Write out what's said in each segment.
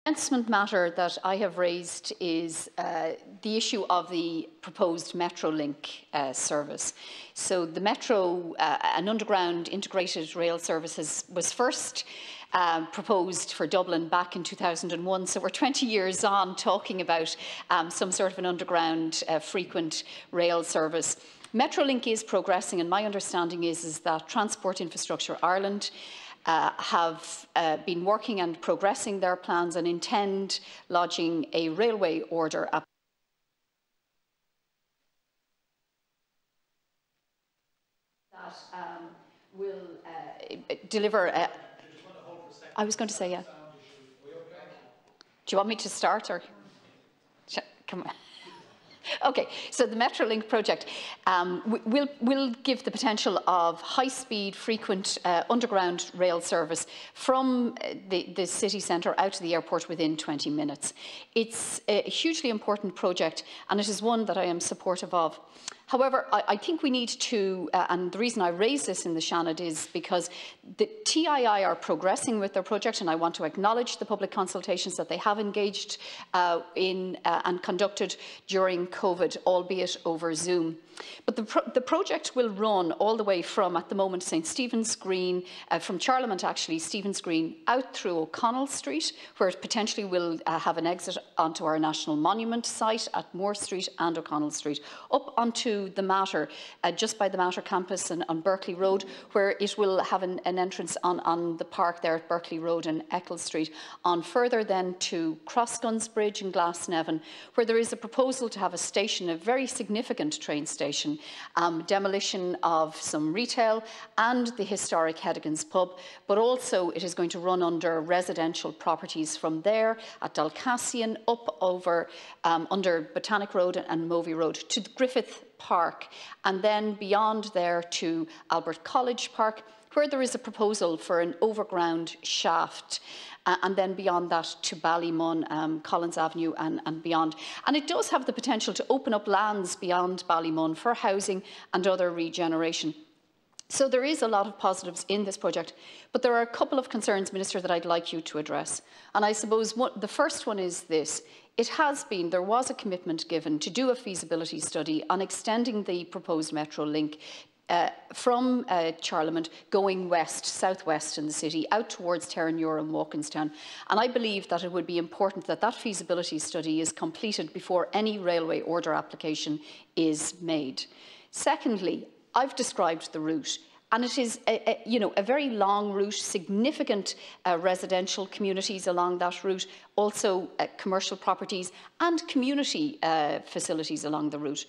commencement matter that I have raised is the issue of the proposed Metrolink service. So the Metro, an underground integrated rail service, was first proposed for Dublin back in 2001. So we're 20 years on talking about some sort of an underground frequent rail service. Metrolink is progressing, and my understanding is that Transport Infrastructure Ireland have been working and progressing their plans and intend lodging a railway order application that will deliver. I was going to say, yeah. Do you want me to start, or come on? Okay, so the Metrolink project will give the potential of high-speed, frequent underground rail service from the city centre out to the airport within 20 minutes. It's a hugely important project, and it is one that I am supportive of. However, I think we need to, and the reason I raise this in the Seanad is because the TII are progressing with their project, and I want to acknowledge the public consultations that they have engaged in and conducted during COVID, albeit over Zoom. But the project will run all the way from, at the moment, St Stephen's Green, from Charlemont actually, Stephen's Green, out through O'Connell Street, where it potentially will have an exit onto our National Monument site at Moore Street and O'Connell Street, up onto the Mater, just by the Mater campus and on Berkeley Road, where it will have an entrance on the park there at Berkeley Road and Eccles Street, on further then to Crossguns Bridge in Glasnevin, where there is a proposal to have a station, a very significant train station, demolition of some retail and the historic Hedigans pub, but also it is going to run under residential properties from there at Dalcassian up over under Botanic Road and Movie Road to Griffith Park, and then beyond there to Albert College Park, where there is a proposal for an overground shaft, and then beyond that to Ballymun, Collins Avenue and beyond. And it does have the potential to open up lands beyond Ballymun for housing and other regeneration. So there is a lot of positives in this project, but there are a couple of concerns, Minister, that I'd like you to address. And I suppose the first one is this. There was a commitment given to do a feasibility study on extending the proposed Metrolink from Charlemont going west, southwest in the city, out towards Terranure and Walkinstown. And I believe that it would be important that that feasibility study is completed before any railway order application is made. Secondly, I've described the route. And it is a very long route, significant residential communities along that route, also commercial properties and community facilities along the route.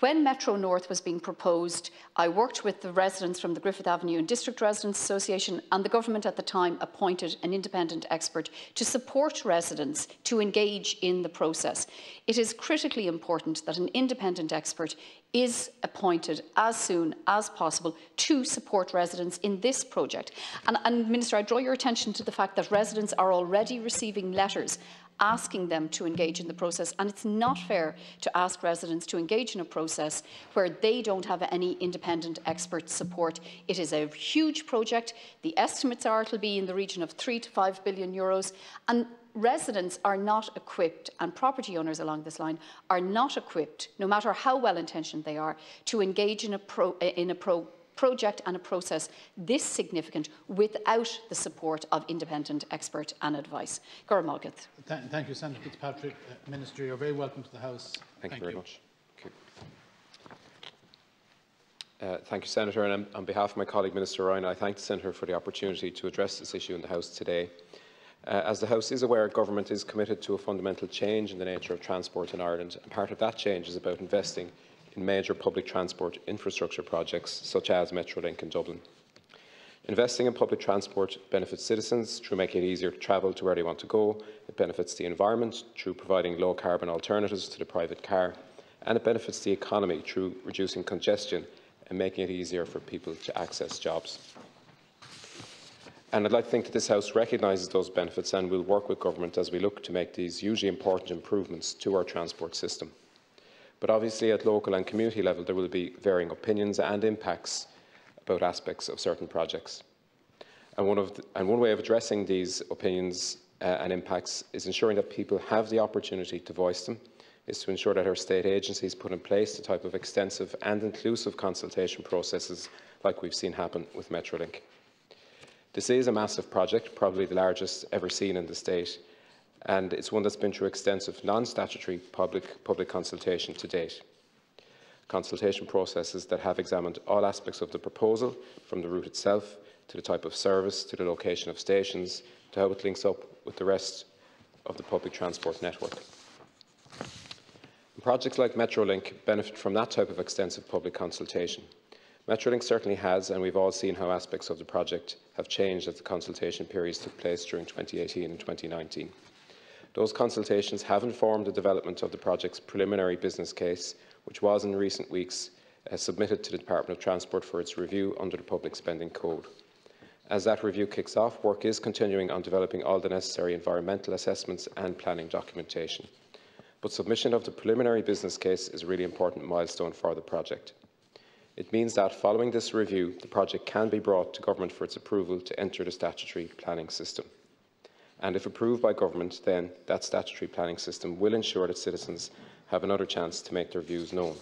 When Metro North was being proposed, I worked with the residents from the Griffith Avenue and District Residents Association, and the government at the time appointed an independent expert to support residents to engage in the process. It is critically important that an independent expert is appointed as soon as possible to support residents in this project. And Minister, I draw your attention to the fact that residents are already receiving letters asking them to engage in the process, and it's not fair to ask residents to engage in a process where they don't have any independent expert support. It is a huge project. The estimates are it will be in the region of €3 to €5 billion, and residents are not equipped, and property owners along this line are not equipped, no matter how well-intentioned they are, to engage in a project and a process this significant without the support of independent expert and advice. Gora Mulgith. Thank you, Senator Fitzpatrick. Minister, you're very welcome to the House. Thank you very much. Thank you, Senator. And on behalf of my colleague, Minister Ryan, I thank the Senator for the opportunity to address this issue in the House today. As the House is aware, Government is committed to a fundamental change in the nature of transport in Ireland, and part of that change is about investing in major public transport infrastructure projects such as Metrolink in Dublin. Investing in public transport benefits citizens through making it easier to travel to where they want to go. It benefits the environment through providing low-carbon alternatives to the private car, and it benefits the economy through reducing congestion and making it easier for people to access jobs. And I'd like to think that this House recognises those benefits and will work with Government as we look to make these hugely important improvements to our transport system. But obviously at local and community level there will be varying opinions and impacts about aspects of certain projects. And one way of addressing these opinions and impacts is ensuring that people have the opportunity to voice them, is to ensure that our state agencies put in place the type of extensive and inclusive consultation processes like we've seen happen with Metrolink. This is a massive project, probably the largest ever seen in the state, and it's one that's been through extensive non-statutory public consultation to date. Consultation processes that have examined all aspects of the proposal, from the route itself, to the type of service, to the location of stations, to how it links up with the rest of the public transport network. Projects like Metrolink benefit from that type of extensive public consultation. Metrolink certainly has, and we've all seen how aspects of the project have changed as the consultation periods took place during 2018 and 2019. Those consultations have informed the development of the project's preliminary business case, which was in recent weeks submitted to the Department of Transport for its review under the Public Spending Code. As that review kicks off, work is continuing on developing all the necessary environmental assessments and planning documentation. But submission of the preliminary business case is a really important milestone for the project. It means that, following this review, the project can be brought to Government for its approval to enter the statutory planning system. And if approved by Government, then that statutory planning system will ensure that citizens have another chance to make their views known.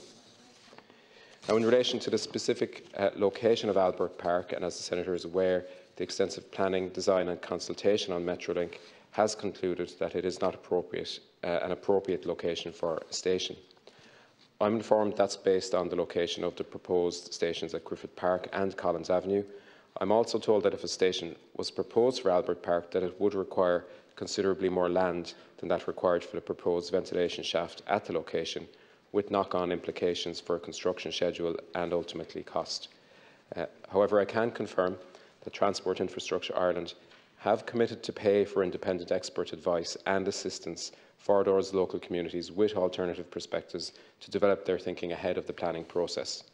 Now, in relation to the specific location of Albert Park, and as the Senator is aware, the extensive planning, design and consultation on Metrolink has concluded that it is not an appropriate location for a station. I'm informed that's based on the location of the proposed stations at Griffith Park and Collins Avenue. I'm also told that if a station was proposed for Albert Park, that it would require considerably more land than that required for the proposed ventilation shaft at the location, with knock-on implications for construction schedule and ultimately cost. However, I can confirm that Transport Infrastructure Ireland have committed to pay for independent expert advice and assistance for those local communities with alternative perspectives to develop their thinking ahead of the planning process.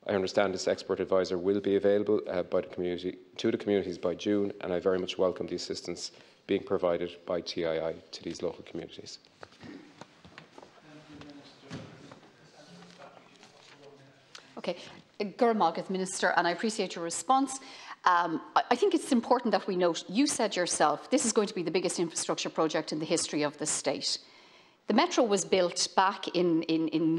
I understand this expert advisor will be available to the communities by June, and I very much welcome the assistance being provided by TII to these local communities. Okay, Gurmagad, Minister, and I appreciate your response. I think it's important that we note, you said yourself, this is going to be the biggest infrastructure project in the history of the state. The Metro was built back in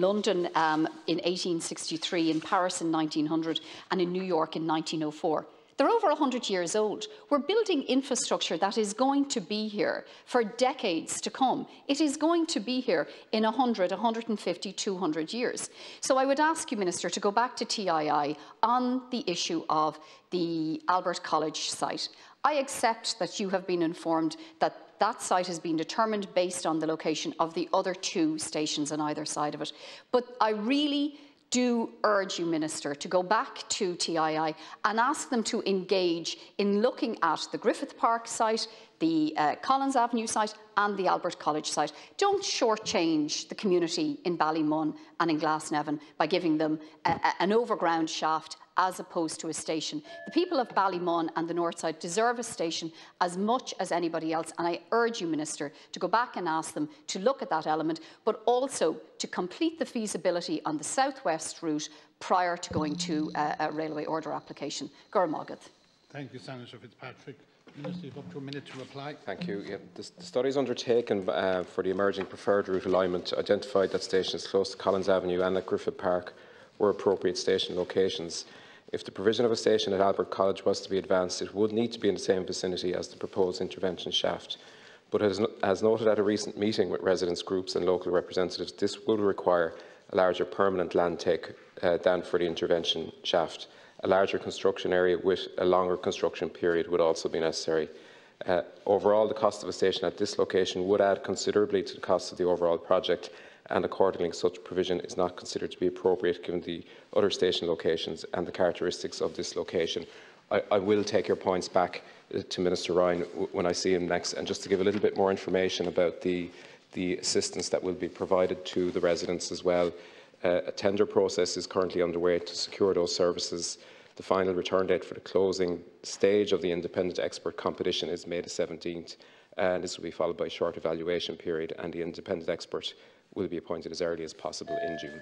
London in 1863, in Paris in 1900, and in New York in 1904. They're over 100 years old. We're building infrastructure that is going to be here for decades to come. It is going to be here in 100, 150, 200 years. So I would ask you, Minister, to go back to TII on the issue of the Albert College site. I accept that you have been informed that that site has been determined based on the location of the other two stations on either side of it. But I really do urge you, Minister, to go back to TII and ask them to engage in looking at the Griffith Park site, the Collins Avenue site and the Albert College site. Don't shortchange the community in Ballymun and in Glasnevin by giving them an overground shaft as opposed to a station. The people of Ballymun and the North Side deserve a station as much as anybody else, and I urge you, Minister, to go back and ask them to look at that element, but also to complete the feasibility on the southwest route prior to going to a railway order application. Gurmagad. Thank you, Senator Fitzpatrick. Minister, you've up to a minute to reply. Thank you. Yeah, the studies undertaken for the emerging preferred route alignment identified that stations close to Collins Avenue and at Griffith Park were appropriate station locations. If the provision of a station at Albert College was to be advanced, it would need to be in the same vicinity as the proposed intervention shaft. But as noted at a recent meeting with residents groups and local representatives, this will require a larger permanent land take than for the intervention shaft. A larger construction area with a longer construction period would also be necessary. Overall, the cost of a station at this location would add considerably to the cost of the overall project, and accordingly such provision is not considered to be appropriate given the other station locations and the characteristics of this location. I will take your points back to Minister Ryan when I see him next, and just to give a little bit more information about the assistance that will be provided to the residents as well. A tender process is currently underway to secure those services. The final return date for the closing stage of the independent expert competition is May the 17th, and this will be followed by a short evaluation period, and the independent expert will be appointed as early as possible in June.